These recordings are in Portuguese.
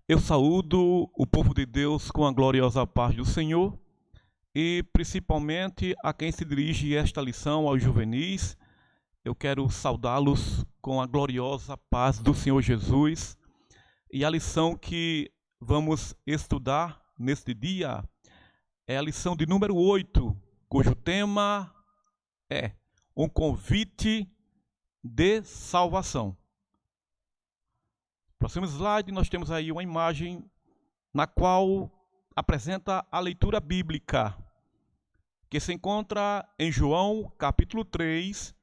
Eu saúdo o povo de Deus com a gloriosa paz do Senhor e principalmente a quem se dirige esta lição, aos juvenis. Eu quero saudá-los com a gloriosa paz do Senhor Jesus. E a lição que vamos estudar neste dia é a lição de número 8, cujo tema é um convite de salvação. Próximo slide, nós temos aí uma imagem na qual apresenta a leitura bíblica, que se encontra em João, capítulo 3,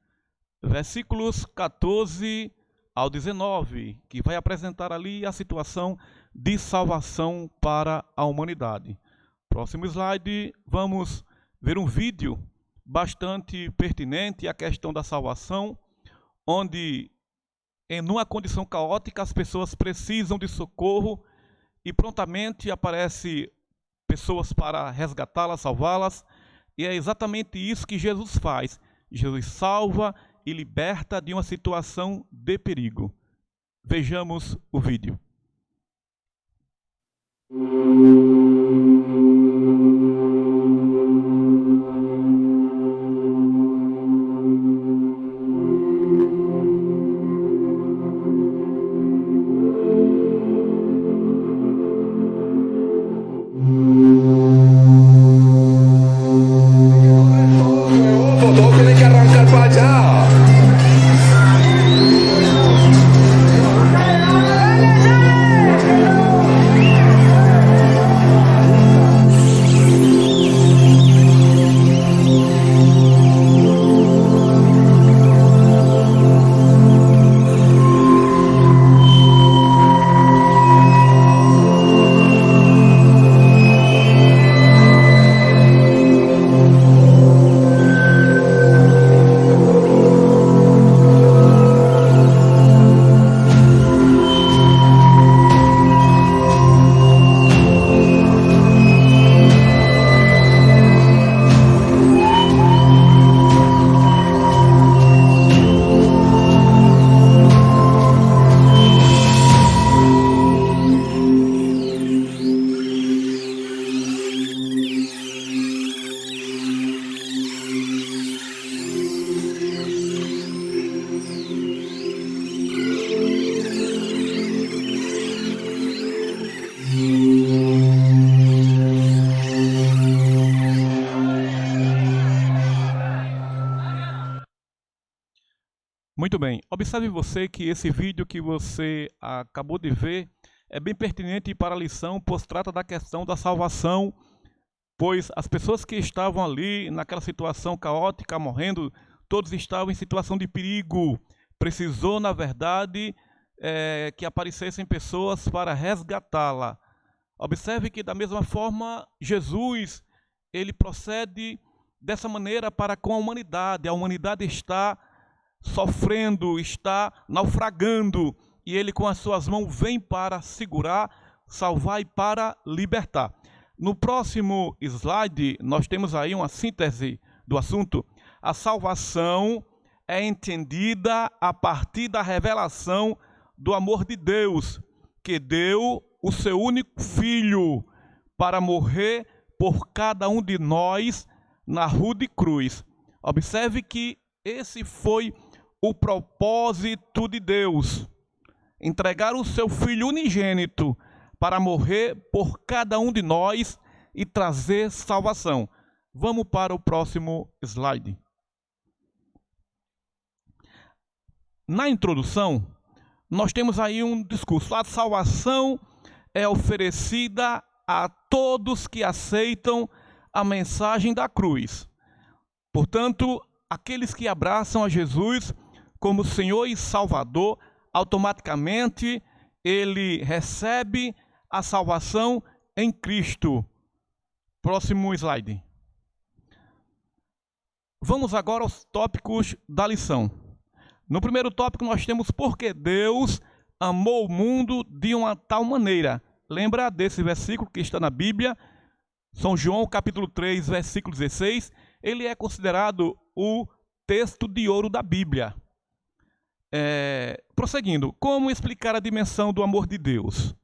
versículos 14 ao 19, que vai apresentar ali a situação de salvação para a humanidade. Próximo slide, vamos ver um vídeo bastante pertinente à questão da salvação, onde em uma condição caótica, as pessoas precisam de socorro e prontamente aparecem pessoas para resgatá-las, salvá-las. E é exatamente isso que Jesus faz. Jesus salva e liberta de uma situação de perigo. Vejamos o vídeo. Muito bem, observe você que esse vídeo que você acabou de ver é bem pertinente para a lição, pois trata da questão da salvação, pois as pessoas que estavam ali naquela situação caótica, morrendo, todos estavam em situação de perigo. Precisou, na verdade, que aparecessem pessoas para resgatá-la. Observe que da mesma forma, Jesus, ele procede dessa maneira para com a humanidade. A humanidade está sofrendo, está naufragando, e ele com as suas mãos vem para segurar, salvar e para libertar. No próximo slide, nós temos aí uma síntese do assunto. A salvação é entendida a partir da revelação do amor de Deus, que deu o seu único filho para morrer por cada um de nós na rude cruz. Observe que esse foi o propósito de Deus, entregar o seu Filho unigênito para morrer por cada um de nós e trazer salvação. Vamos para o próximo slide. Na introdução, nós temos aí um discurso. A salvação é oferecida a todos que aceitam a mensagem da cruz. Portanto, aqueles que abraçam a Jesus como Senhor e Salvador, automaticamente ele recebe a salvação em Cristo. Próximo slide. Vamos agora aos tópicos da lição. No primeiro tópico nós temos porque Deus amou o mundo de uma tal maneira. Lembra desse versículo que está na Bíblia? São João capítulo 3, versículo 16. Ele é considerado o texto de ouro da Bíblia. Prosseguindo, como explicar a dimensão do amor de Deus?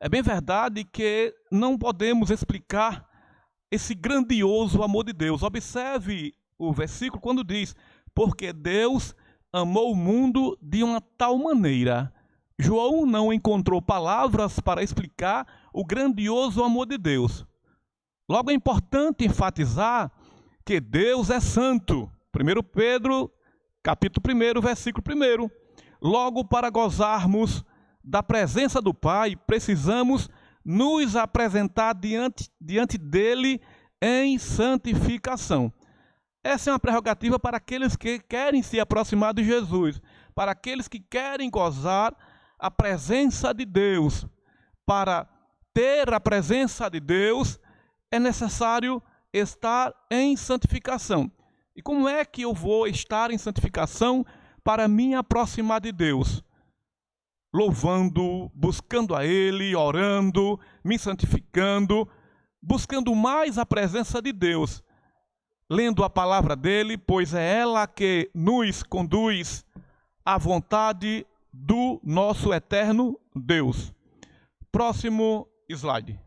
É bem verdade que não podemos explicar esse grandioso amor de Deus. Observe o versículo quando diz: porque Deus amou o mundo de uma tal maneira. João não encontrou palavras para explicar o grandioso amor de Deus. Logo, é importante enfatizar que Deus é santo. 1 Pedro, capítulo 1, versículo 1. Logo, para gozarmos da presença do Pai, precisamos nos apresentar diante dele em santificação. Essa é uma prerrogativa para aqueles que querem se aproximar de Jesus, para aqueles que querem gozar a presença de Deus. Para ter a presença de Deus, é necessário estar em santificação. E como é que eu vou estar em santificação para me aproximar de Deus? Louvando, buscando a Ele, orando, me santificando, buscando mais a presença de Deus, lendo a palavra dEle, pois é ela que nos conduz à vontade do nosso eterno Deus. Próximo slide.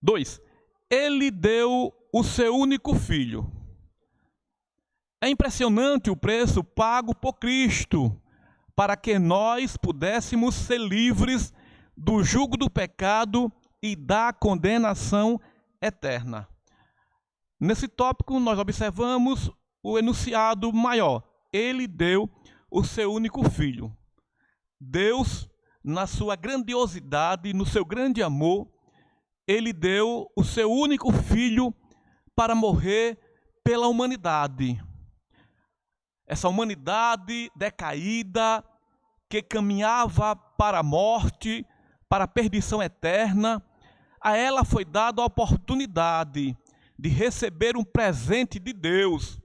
Dois, ele deu o seu único filho. É impressionante o preço pago por Cristo para que nós pudéssemos ser livres do jugo do pecado e da condenação eterna. Nesse tópico nós observamos o enunciado maior. Ele deu o seu único filho. Deus, na sua grandiosidade, no seu grande amor, ele deu o seu único filho para morrer pela humanidade. Essa humanidade decaída, que caminhava para a morte, para a perdição eterna, a ela foi dada a oportunidade de receber um presente de Deus.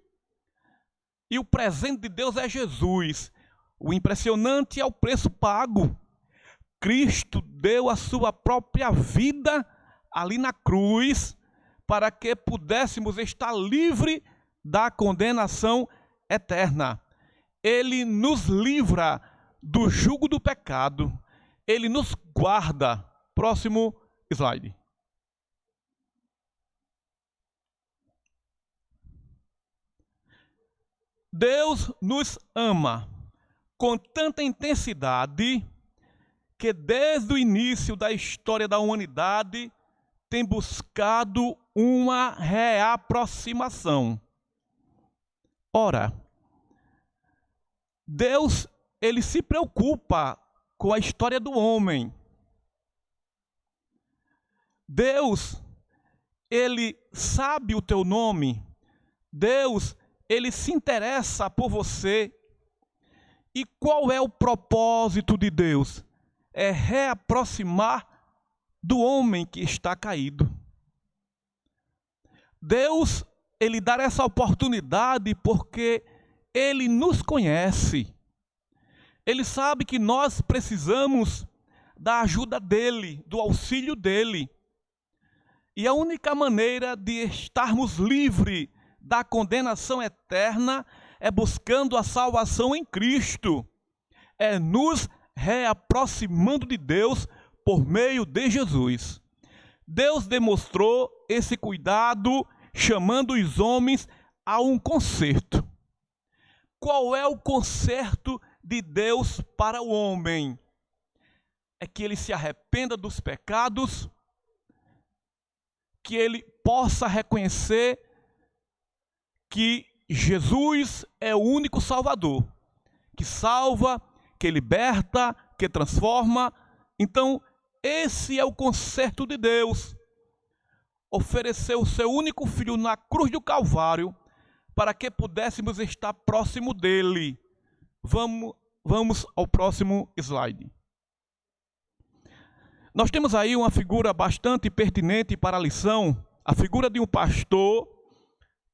E o presente de Deus é Jesus. O impressionante é o preço pago. Cristo deu a sua própria vida ali na cruz, para que pudéssemos estar livres da condenação eterna. Ele nos livra do jugo do pecado. Ele nos guarda. Próximo slide. Deus nos ama com tanta intensidade que desde o início da história da humanidade tem buscado uma reaproximação. Ora, Deus, ele se preocupa com a história do homem. Deus, ele sabe o teu nome. Deus, ele se interessa por você. E qual é o propósito de Deus? É reaproximar do homem que está caído. Deus, ele dá essa oportunidade porque ele nos conhece. Ele sabe que nós precisamos da ajuda dele, do auxílio dele. E a única maneira de estarmos livres da condenação eterna é buscando a salvação em Cristo. É nos reaproximando de Deus por meio de Jesus. Deus demonstrou esse cuidado chamando os homens a um conserto. Qual é o conserto de Deus para o homem? É que ele se arrependa dos pecados, que ele possa reconhecer que Jesus é o único Salvador, que salva, que liberta, que transforma. Então, esse é o conserto de Deus. Ofereceu o seu único filho na cruz do Calvário para que pudéssemos estar próximo dele. Vamos ao próximo slide. Nós temos aí uma figura bastante pertinente para a lição, a figura de um pastor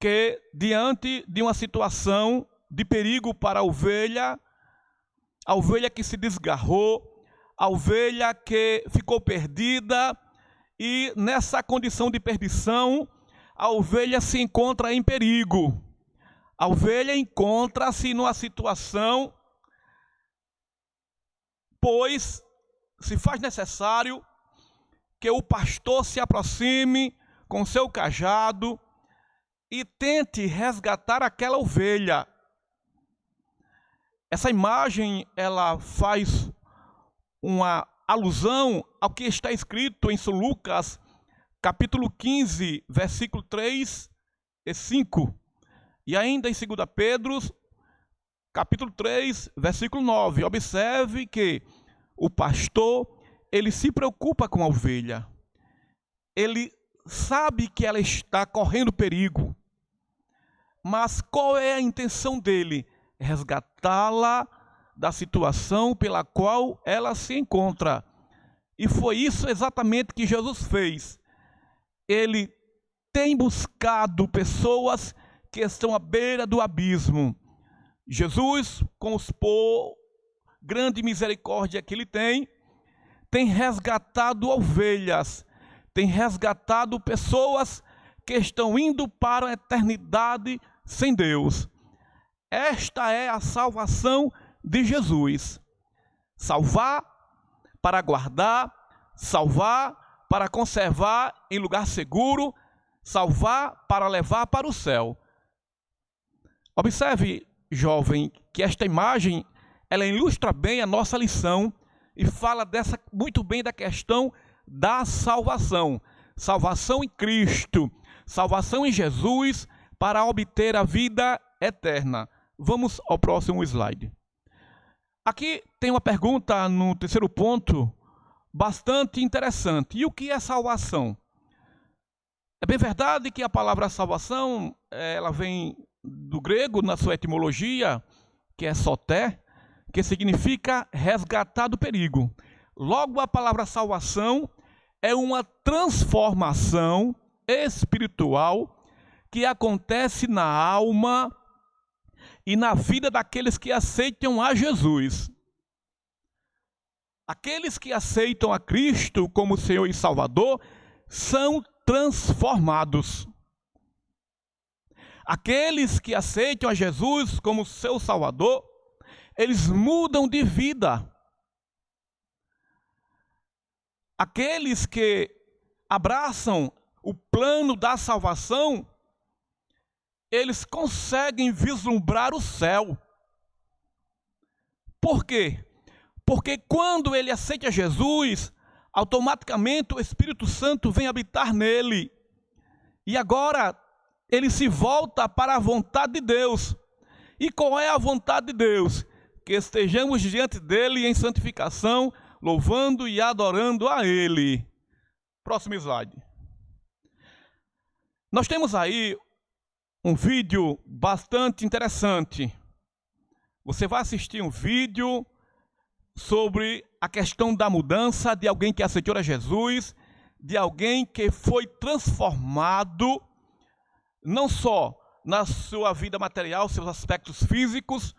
que, diante de uma situação de perigo para a ovelha que se desgarrou, a ovelha que ficou perdida, e nessa condição de perdição, a ovelha se encontra em perigo. A ovelha encontra-se numa situação pois se faz necessário que o pastor se aproxime com seu cajado e tente resgatar aquela ovelha. Essa imagem, ela faz uma alusão ao que está escrito em São Lucas, capítulo 15, versículo 3 e 5. E ainda em 2 Pedro, capítulo 3, versículo 9. Observe que o pastor, ele se preocupa com a ovelha. Ele sabe que ela está correndo perigo. Mas qual é a intenção dele? Resgatá-la da situação pela qual ela se encontra. E foi isso exatamente que Jesus fez. Ele tem buscado pessoas que estão à beira do abismo. Jesus, com grande misericórdia que ele tem resgatado ovelhas, tem resgatado pessoas que estão indo para a eternidade sem Deus. Esta é a salvação de Jesus. Salvar para guardar, salvar para conservar em lugar seguro, salvar para levar para o céu. Observe, jovem, que esta imagem, ela ilustra bem a nossa lição e fala muito bem da questão da salvação. Salvação em Cristo, salvação em Jesus para obter a vida eterna. Vamos ao próximo slide. Aqui tem uma pergunta no terceiro ponto, bastante interessante. E o que é salvação? É bem verdade que a palavra salvação, ela vem do grego, na sua etimologia, que é soté, que significa resgatar do perigo. Logo, a palavra salvação é uma transformação espiritual que acontece na alma e na vida daqueles que aceitam a Jesus. Aqueles que aceitam a Cristo como Senhor e Salvador são transformados. Aqueles que aceitam a Jesus como seu Salvador, eles mudam de vida. Aqueles que abraçam o plano da salvação, eles conseguem vislumbrar o céu. Por quê? Porque quando ele aceita Jesus, automaticamente o Espírito Santo vem habitar nele. E agora ele se volta para a vontade de Deus. E qual é a vontade de Deus? Que estejamos diante dele em santificação, louvando e adorando a ele. Próximo slide. Nós temos aí um vídeo bastante interessante. Você vai assistir um vídeo sobre a questão da mudança de alguém que aceitou a Jesus, de alguém que foi transformado, não só na sua vida material, seus aspectos físicos,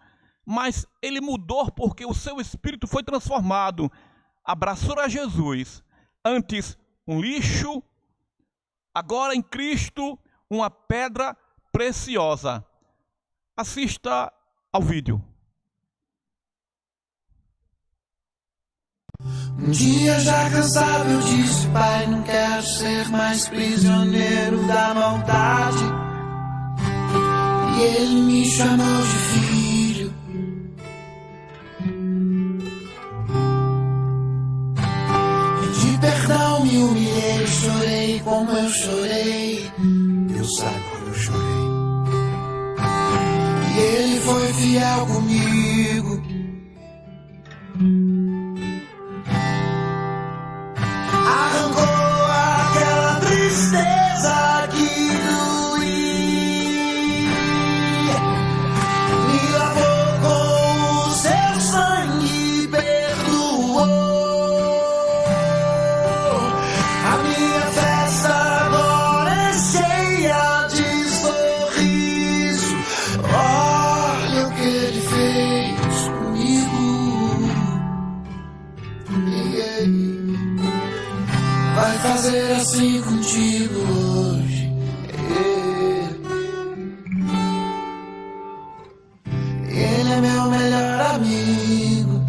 mas ele mudou porque o seu espírito foi transformado. Abraçou a Jesus. Antes um lixo, agora em Cristo uma pedra preciosa. Assista ao vídeo. Um dia já cansado eu disse: pai, não quero ser mais prisioneiro da maldade. E ele me chamou de filho. Pedi perdão, me humilhei, chorei como eu chorei. Deus sabe como eu chorei. E ele foi fiel comigo. Vai fazer assim contigo hoje. Ele é meu melhor amigo.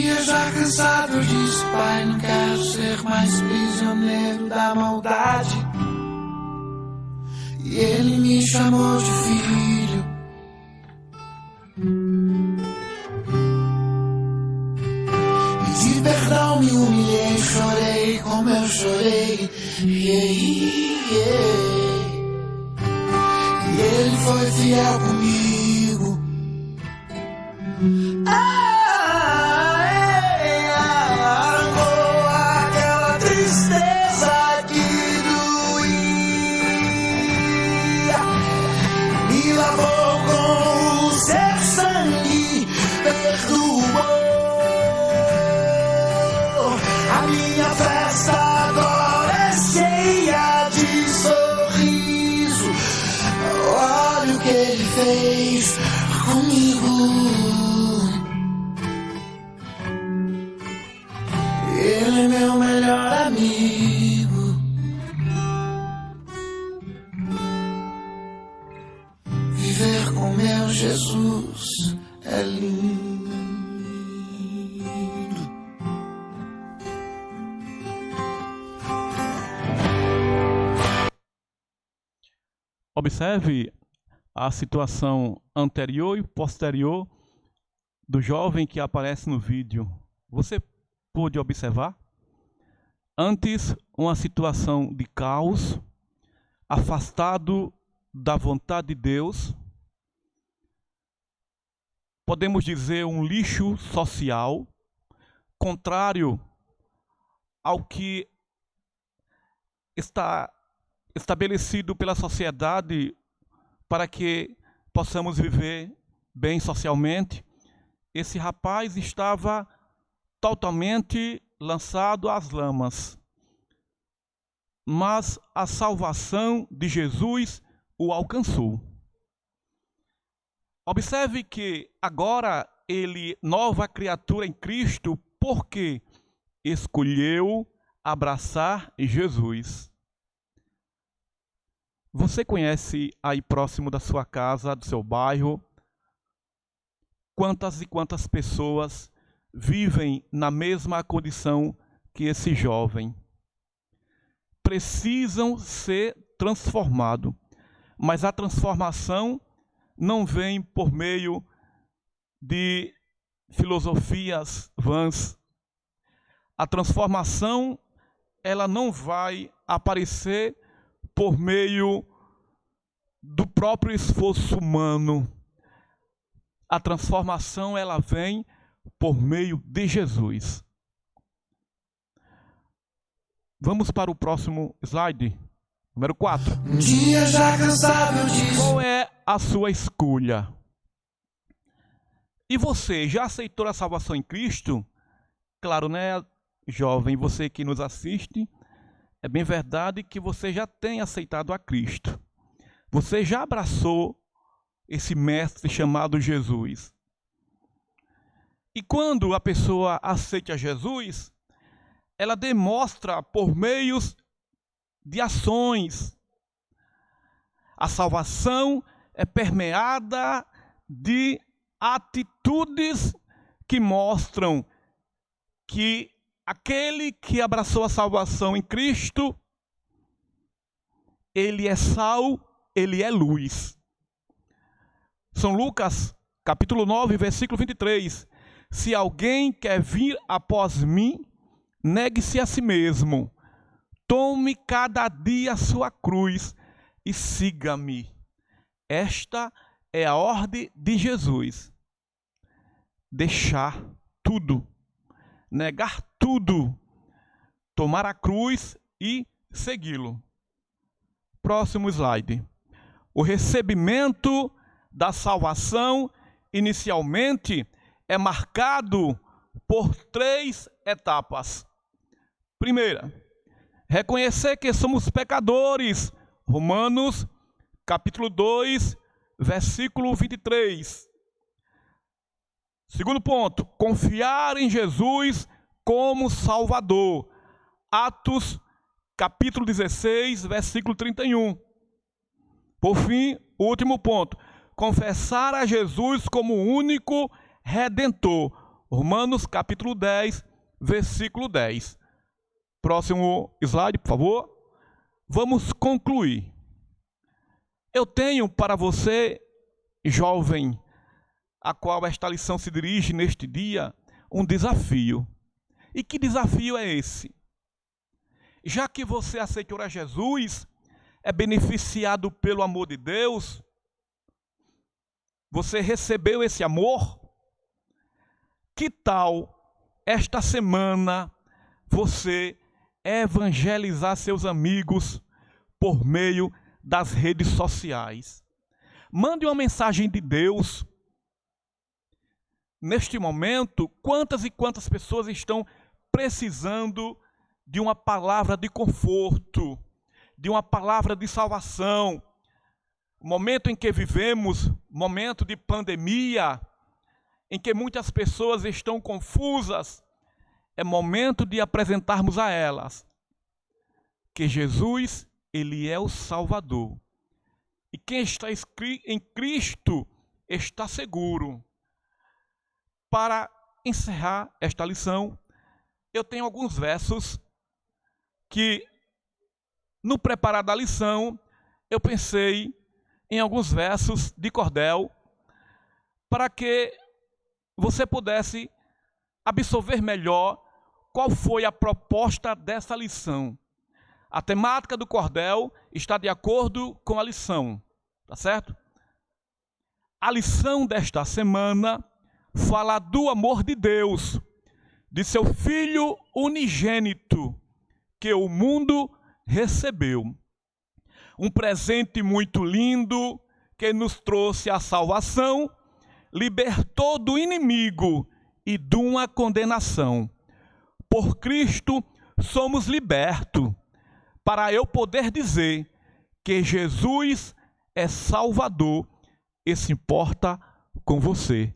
dia já cansado eu disse: pai, não quero ser mais prisioneiro da maldade. E ele me chamou de filho. Pedi perdão, me humilhei, chorei como eu chorei. E ele foi fiel comigo. Arrancou aquela tristeza que doía, me lavou com o seu sangue, perdoou. A minha festa agora é cheia de sorriso. Olha o que ele fez comigo. Ele é meu melhor amigo. Viver com meu Jesus é lindo. Observe a situação anterior e posterior do jovem que aparece no vídeo. Você pôde observar? Antes, uma situação de caos, afastado da vontade de Deus. Podemos dizer um lixo social, contrário ao que está estabelecido pela sociedade para que possamos viver bem socialmente. Esse rapaz estava totalmente lançado às lamas. Mas a salvação de Jesus o alcançou. Observe que agora ele, nova criatura em Cristo, porque escolheu abraçar Jesus. Você conhece aí próximo da sua casa, do seu bairro, quantas e quantas pessoas vivem na mesma condição que esse jovem? Precisam ser transformados, mas a transformação não vem por meio de filosofias vãs. A transformação, ela não vai aparecer por meio do próprio esforço humano. A transformação, ela vem por meio de Jesus. Vamos para o próximo slide, número 4. Um dia já cansado eu disse: qual é a sua escolha? E você já aceitou a salvação em Cristo? Claro, né, jovem, você que nos assiste, é bem verdade que você já tem aceitado a Cristo. Você já abraçou esse mestre chamado Jesus. E quando a pessoa aceita Jesus, ela demonstra por meios de ações. A salvação é permeada de atitudes que mostram que aquele que abraçou a salvação em Cristo, ele é sal, ele é luz. São Lucas, capítulo 9, versículo 23. Se alguém quer vir após mim, negue-se a si mesmo. Tome cada dia a sua cruz e siga-me. Esta é a ordem de Jesus. Deixar tudo. Negar tudo, tomar a cruz e segui-lo. Próximo slide. O recebimento da salvação inicialmente é marcado por 3 etapas. Primeira, reconhecer que somos pecadores. Romanos, capítulo 2, versículo 23. Segundo ponto, confiar em Jesus como Salvador. Atos, capítulo 16, versículo 31. Por fim, o último ponto, confessar a Jesus como o único Redentor. Romanos capítulo 10, versículo 10. Próximo slide, por favor. Vamos concluir. Eu tenho para você, jovem, a qual esta lição se dirige neste dia, um desafio. E que desafio é esse? Já que você aceitou a Jesus, é beneficiado pelo amor de Deus, você recebeu esse amor, que tal esta semana você evangelizar seus amigos por meio das redes sociais? Mande uma mensagem de Deus. Neste momento, quantas e quantas pessoas estão precisando de uma palavra de conforto, de uma palavra de salvação? O momento em que vivemos, momento de pandemia, em que muitas pessoas estão confusas, é momento de apresentarmos a elas que Jesus, Ele é o Salvador. E quem está em Cristo está seguro. Para encerrar esta lição, eu tenho alguns versos que, no preparar da lição, eu pensei em alguns versos de cordel para que você pudesse absorver melhor qual foi a proposta dessa lição. A temática do cordel está de acordo com a lição, tá certo? A lição desta semana fala do amor de Deus, de seu Filho unigênito, que o mundo recebeu. Um presente muito lindo, que nos trouxe a salvação, libertou do inimigo e de uma condenação. Por Cristo somos libertos, para eu poder dizer que Jesus é Salvador e se importa com você.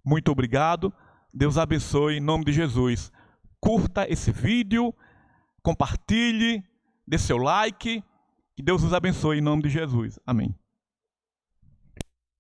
Muito obrigado, Deus abençoe em nome de Jesus. Curta esse vídeo, compartilhe, dê seu like, que Deus nos abençoe em nome de Jesus. Amém.